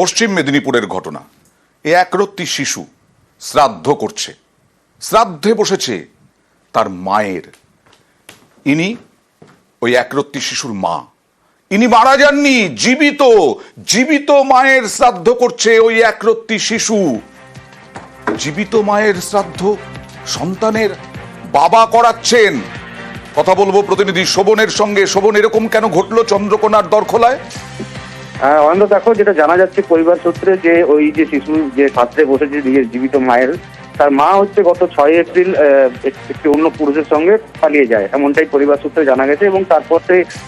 পশ্চিম মেদিনীপুরের ঘটনা। এ একরত্তি শিশু শ্রাদ্ধ করছে, শ্রাদ্ধে বসেছে তার মায়ের। ইনি ওই একরত্তি শিশুর মা, ইনি মারা যাননি, জীবিত জীবিত মায়ের শ্রাদ্ধ করছে ওই একরত্তি শিশু। জীবিত মায়ের শ্রাদ্ধ সন্তানের বাবা করাচ্ছেন। কথা বলবো প্রতিনিধি শোভনের সঙ্গে। শোভন, এরকম কেন ঘটলো চন্দ্রকোনার দরখোলায়? অনন্ত, দেখো, যেটা জানা যাচ্ছে পরিবার সূত্রে যে ওই যে শিশু যে ছাত্রে বসেছে জীবিত মায়ের, তার মা হচ্ছে গত 6 এপ্রিল একটি অন্য পুরুষের সঙ্গে পালিয়ে যায়, এমনটাই পরিবার সূত্রে জানা গেছে। এবং তারপর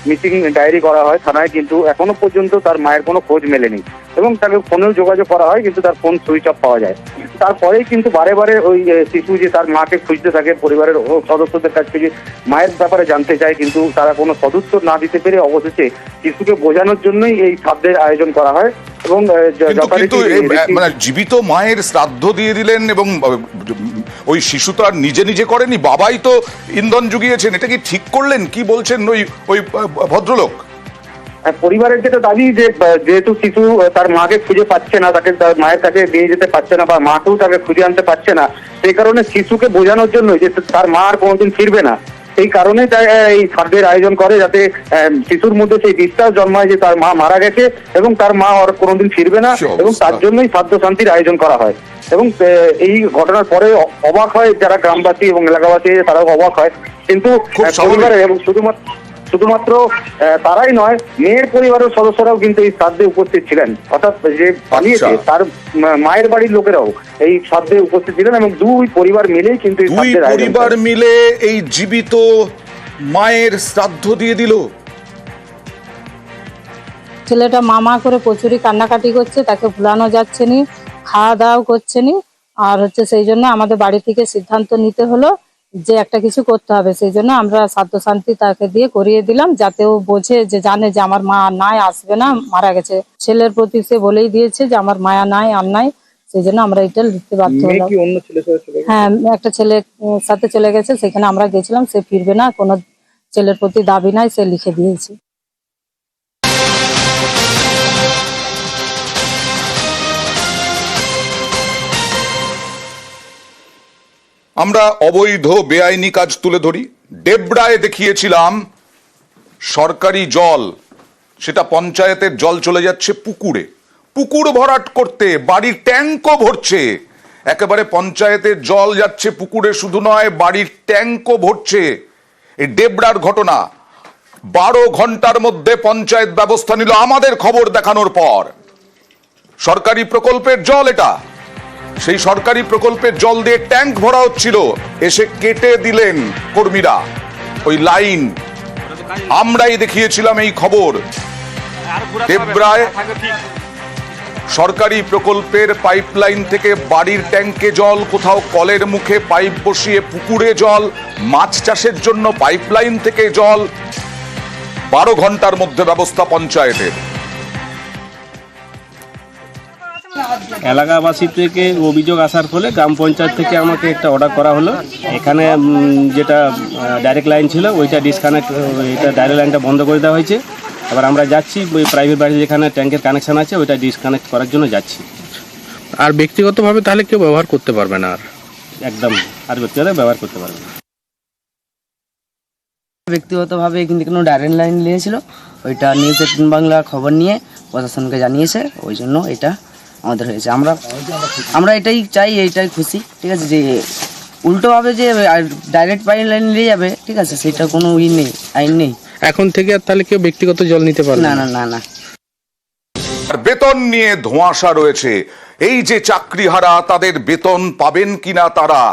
মিসিং ডায়েরি করা হয় থানায়, কিন্তু এখনো পর্যন্ত তার মায়ের কোনো খোঁজ মেলেনি। এবং তাকে ফোনেও যোগাযোগ করা হয়, কিন্তু তার ফোন সুইচ অফ পাওয়া যায়। তারপরেই কিন্তু বারে বারে ওই শিশু যে তার মাকে খুঁজতে থাকে, পরিবারের সদস্যদের কাছ থেকে মায়ের ব্যাপারে জানতে চায়, কিন্তু তারা কোনো সদুত্তর না দিতে পেরে অবশেষে শিশুকে বোঝানোর জন্যই এই শ্রাদ্ধের আয়োজন করা হয়। এবং মানে জীবিত মায়ের শ্রাদ্ধ দিয়ে দিলেন, এবং ওই শিশু তো আর নিজে নিজে করেনি, বাবাই তো ইন্ধন জুগিয়েছেন। এটা কি ঠিক করলেন? কি বলছেন ওই ভদ্রলোক? পরিবারের যেটা দাবি, যে যেহেতু শিশু তার মাকে খুঁজে পাচ্ছে না, তাকে তার মায়ের কাছে নিয়ে যেতে পারছে না, বা মাকেও তাকে খুঁজে আনতে পারছে না, সেই কারণে শিশুকে বোঝানোর জন্য যে তার মা আর কোনোদিন ফিরবে না, সেই কারণে তাই এই শ্রাদ্ধের আয়োজন করে, যাতে শিশুর মধ্যে সেই বিশ্বাস জন্মায় যে তার মা মারা গেছে এবং তার মা আর কোনোদিন ফিরবে না, এবং তার জন্যই শ্রাদ্ধ শান্তির আয়োজন করা হয়। এবং এই ঘটনার পরে অবাক হয় যারা গ্রামবাসী এবং এলাকাবাসী, তারাও অবাক হয়। কিন্তু পরিবারের এবং শুধুমাত্র তারাই নয়, মেয়ের পরিবারের সদস্যরাও কিন্তু এই শ্রাদ্ধে উপস্থিত ছিলেন। অর্থাৎ যে পালিয়েছে তার মায়ের বাড়ির লোকেরাও এই শ্রাদ্ধে উপস্থিত ছিলেন, এবং দুই পরিবার মিলেই কিন্তু পরিবার মিলে এই জীবিত মায়ের শ্রাদ্ধ দিয়ে দিল। ছেলেটা মামা করে প্রচুরই কান্নাকাটি করছে, তাকে ভুলানো যাচ্ছে নি, খাওয়া দাওয়াও করছে নি। আর সেই জন্য আমাদের বাড়ি থেকে সিদ্ধান্ত নিতে হলো যে একটা কিছু করতে হবে। সেই জন্য আমরা শ্রাদ্ধ শান্তি তাকে দিয়ে করিয়ে দিলাম, যাতে ও বোঝে, যে জানে যে আমার মা নাই, আসবে না, মারা গেছে। ছেলের প্রতি সে বলেই দিয়েছে যে আমার মায়া নাই, আর নাই। সেই জন্য আমরা এটা লিখতে বাধ্য হলাম। হ্যাঁ, একটা ছেলের সাথে চলে গেছে, সেখানে আমরা গেছিলাম, সে ফিরবে না, কোনো ছেলের প্রতি দাবি নাই, সে লিখে দিয়েছে। আমরা অবৈধ বেআইনি কাজ তুলে ধরি। ডেবরায় দেখিয়েছিলাম সরকারি জল, সেটা পঞ্চায়েতের জল চলে যাচ্ছে পুকুরে, পুকুর ভরাট করতে, বাড়ির ট্যাঙ্কও ভরছে। একেবারে পঞ্চায়েতের জল যাচ্ছে পুকুরে, শুধু নয় বাড়ির ট্যাঙ্কও ভরছে। এই ডেবরার ঘটনা 12 ঘন্টার মধ্যে পঞ্চায়েত ব্যবস্থা নিল আমাদের খবর দেখানোর পর। সরকারি প্রকল্পের জল এটা, সেই সরকারি প্রকল্পের জল দিয়ে ট্যাঙ্ক ভরা হচ্ছিল, এসে কেটে দিলেন কর্মীরা ওই লাইন। আমরাই দেখিয়েছিলাম এই খবর। ডেবরায় সরকারি প্রকল্পের পাইপলাইন থেকে বাড়ির ট্যাঙ্কে জল, কোথাও কলের মুখে পাইপ বসিয়ে পুকুরে জল, মাছ চাষের জন্য পাইপলাইন থেকে জল। 12 ঘন্টার মধ্যে ব্যবস্থা পঞ্চায়েতের। এলাকাবাসী থেকে অভিযোগ আসার ফলে গ্রাম পঞ্চায়েত থেকে আমাকে একটা অর্ডার করা হলো। এখানে যেটা ডাইরেক্ট লাইন ছিল ওইটা ডিসকানেক্ট, এটা ডাইরেক্ট লাইনটা বন্ধ করে দেওয়া হয়েছে। এবার আমরা যাচ্ছি ওই প্রাইভেট বাড়ি যেখানে ট্যাঙ্কের কানেকশন আছে ওইটা ডিসকানেক্ট করার জন্য যাচ্ছি। আর ব্যক্তিগতভাবে তাহলে কেউ ব্যবহার করতে পারবে না? আর একদম, আর ব্যক্তিগত ব্যবহার করতে পারবে না। ব্যক্তিগতভাবে কিন্তু কোনো ডাইরেক্ট লাইন নিয়েছিল, ওইটা নিউজ 18 বাংলা খবর নিয়ে প্রশাসনকে জানিয়েছে, ওই জন্য এটা আমাদের হয়েছে। আমরা এটাই চাই, এইটাই খুশি, ঠিক আছে। যে উল্টোভাবে যে ডাইরেক্ট পাইপ লাইন নিয়ে যাবে, ঠিক আছে, সেটা কোনো নেই, আইন নেই। এখন থেকে আর তাহলে কেউ ব্যক্তিগত জল নিতে পারবে না? না না না। বেতন নিয়ে ধোঁয়াশা রয়েছে। এই যে চাকরিহারা, তাদের বেতন পাবেন কিনা তারা?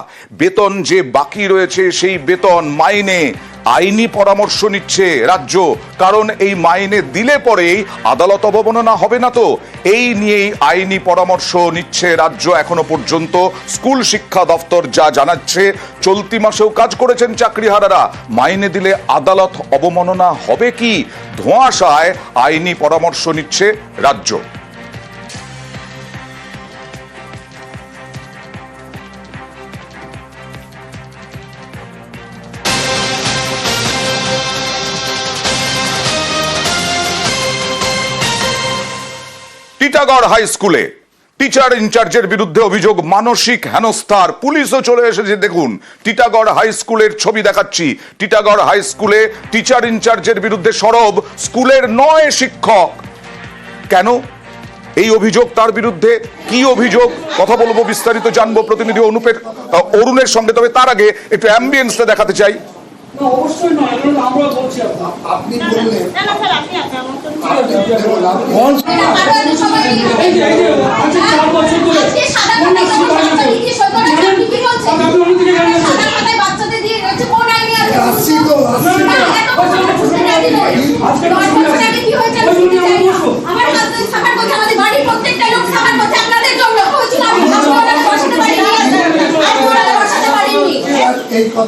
বেতন যে বাকি রয়েছে সেই বেতন, মাইনে আইনি পরামর্শ নিচ্ছে রাজ্য, কারণ এই মাইনে দিলে পরেই আদালত অবমাননা হবে না তো। এই নিয়েই আইনি পরামর্শ নিচ্ছে রাজ্য এখনো পর্যন্ত। স্কুল শিক্ষা দপ্তর যা জানাচ্ছে, চলতি মাসেও কাজ করেছেন চাকরিহারারা, মাইনে দিলে আদালত অবমাননা হবে কি? ধোঁয়াশায় আইনি পরামর্শ নিচ্ছে রাজ্য। টিটাগড় হাই স্কুলে টিচার ইনচার্জের বিরুদ্ধে অভিযোগ মানসিক হেনস্থার, পুলিশও চলে এসেছে। দেখুন টিটাগড় হাই স্কুলের ছবি দেখাচ্ছি। টিটাগড় হাই স্কুলে টিচার ইনচার্জের বিরুদ্ধে সরব স্কুলের 9 শিক্ষক। কেন এই অভিযোগ তার বিরুদ্ধে? কি অভিযোগ? কথা বলবো, বিস্তারিত জানবো প্রতিনিধি অরুণের সঙ্গে। তবে তার আগে একটু অ্যাম্বিয়েন্সটা দেখাতে চাই। অবশ্যই নয়, আমরা বলছি আপনি বললেন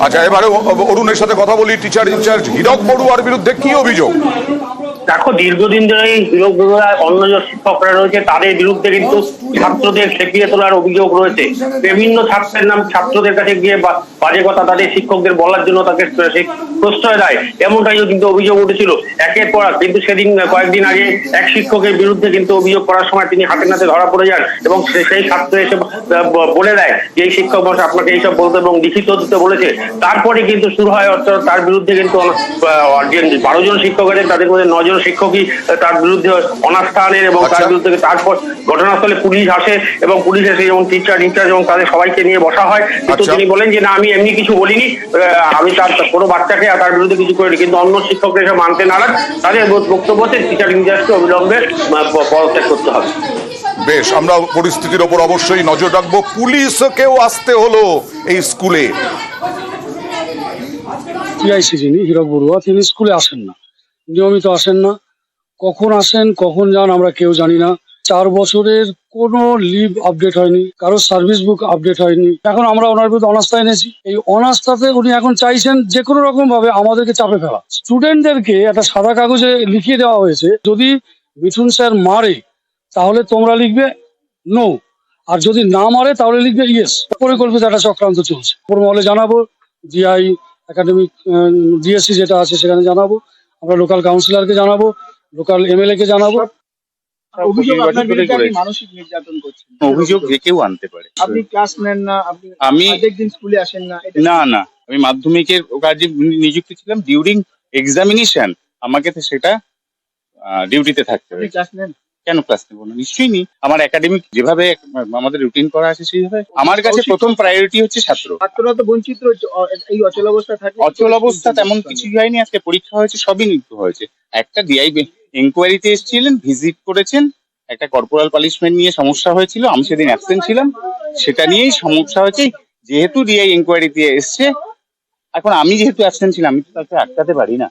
আচ্ছা, এবারে অরুণের সাথে কথা বলি। টিচার ইনচার্জ হীরক বড়ুয়ার বিরুদ্ধে কি অভিযোগ? দেখো, দীর্ঘদিন ধরে হীরক বড়ুয়া অন্য যে শিক্ষকরা রয়েছে তাদের বিরুদ্ধে কিন্তু ছাত্রদের খেপিয়ে তোলার অভিযোগ রয়েছে। বিভিন্ন ছাত্রের নাম ছাত্রদের কাছে গিয়ে বাজে কথা তাদের শিক্ষকদের বলার জন্য তাকে প্রশ্রয় দেয়, এমনটাই কিন্তু অভিযোগ উঠেছিল একের পর। কিন্তু সেদিন কয়েকদিন আগে এক শিক্ষকের বিরুদ্ধে কিন্তু অভিযোগ করার সময় তিনি হাতে নাতে ধরা পড়ে যান এবং সেই ছাত্র এসে বলে দেয় যে এই শিক্ষক মশাই আপনাকে এইসব বলতে এবং লিখিত দিতে বলেছে। তারপরে কিন্তু শুরু হয়, অর্থাৎ তার বিরুদ্ধে কিন্তু 12 জন শিক্ষক আছেন, তাদের মধ্যে 9 জন শিক্ষকই তার বিরুদ্ধে অনাস্থা আনেন এবং তার বিরুদ্ধে তারপর ঘটনাস্থলে পুলিশ আসে এবং পুলিশ এসে যেমন টিচার ইনচার্জ এবং তাদের সবাইকে নিয়ে বসা হয়। কিন্তু তিনি বলেন যে না, আমি এমনি কিছু বলিনি, আমি তার কোনো বাচ্চাকে তার বিরুদ্ধে কিছু করিনি। কিন্তু অন্য শিক্ষকরা এসে মানতে নারাজ। তাদের বক্তব্য হচ্ছে টিচার ইনচার্জকে অবিলম্বে পদত্যাগ করতে হবে। বেশ, আমরা পরিস্থিতির ওপর অবশ্যই নজর রাখবো। পুলিশকেও আসতে হলো এই স্কুলে। টিআইসি যিনি হীরক বড়ুয়া, তিনি স্কুলে আসেন না, নিয়মিত আসেন না। কখন আসেন কখন যান আমরা কেউ জানি না। 4 বছরের কোনো লিভ আপডেট হয়নি, কারো সার্ভিস বুক আপডেট হয়নি। এখন আমরা ওনার বিরুদ্ধে অনাস্থা এনেছি। এই অনাস্থাতে উনি এখন চাইছেন যে কোনো রকম ভাবে আমাদেরকে চাপে ফেলা। স্টুডেন্টদেরকে একটা সাদা কাগজে লিখিয়ে দেওয়া হয়েছে, যদি মিঠুন স্যার মারে তাহলে তোমরা লিখবে নো, আর যদি না মারে তাহলে লিখবে ইয়েস। পরিকল্পিত একটা চক্রান্ত চলছে। ওপর মহলে জানাবো, ডিআই একাডেমিক ডিএসসি যেটা আছে সেখানে জানাবো, আমরা লোকাল কাউন্সিলরকে জানাবো, লোকাল এমএলএ কে জানাবো। অভিযোগ আপনার বিরুদ্ধে আপনি মানসিক নির্যাতন করছেন। অভিযোগ যে কেউ আনতে পারে। আপনি ক্লাস নেন না, আমি প্রত্যেকদিন স্কুলে আসেন না? না, আমি মাধ্যমিকের কাজে নিযুক্ত ছিলাম। ডিউরিং এক্সামিনেশন আমাকে তো সেটা ডিউটিতে থাকতে হবে। ক্লাস নেন? কেন ক্লাস নেবো না? নিশ্চয়ই নি। আমার একাডেমিক যেভাবে আমাদের রুটিন করা আছে সেইভাবে। আমার কাছে প্রথম প্রায়োরিটি হচ্ছে ছাত্র। ছাত্ররা তো বঞ্চিত হচ্ছে এই অচল অবস্থা থাকে। অচল অবস্থা তেমন কিছুই হয়নি। আজকে পরীক্ষা হয়েছে, সবই নিত্য হয়েছে। একটা ডিআই ইনকোয়ারিতে এসেছিলেন, ভিজিট করেছেন, একটা কর্পোরাল পানিশমেন্ট নিয়ে সমস্যা হয়েছিল, আমি সেদিন অ্যাবসেন্ট ছিলাম, সেটা নিয়েই সমস্যা হয়েছে। যেহেতু ডিআই ইনকোয়ারিতে এসছে, এখন আমি যেহেতু অ্যাবসেন্ট ছিলাম, আমি তো তাকে আটকাতে পারি না।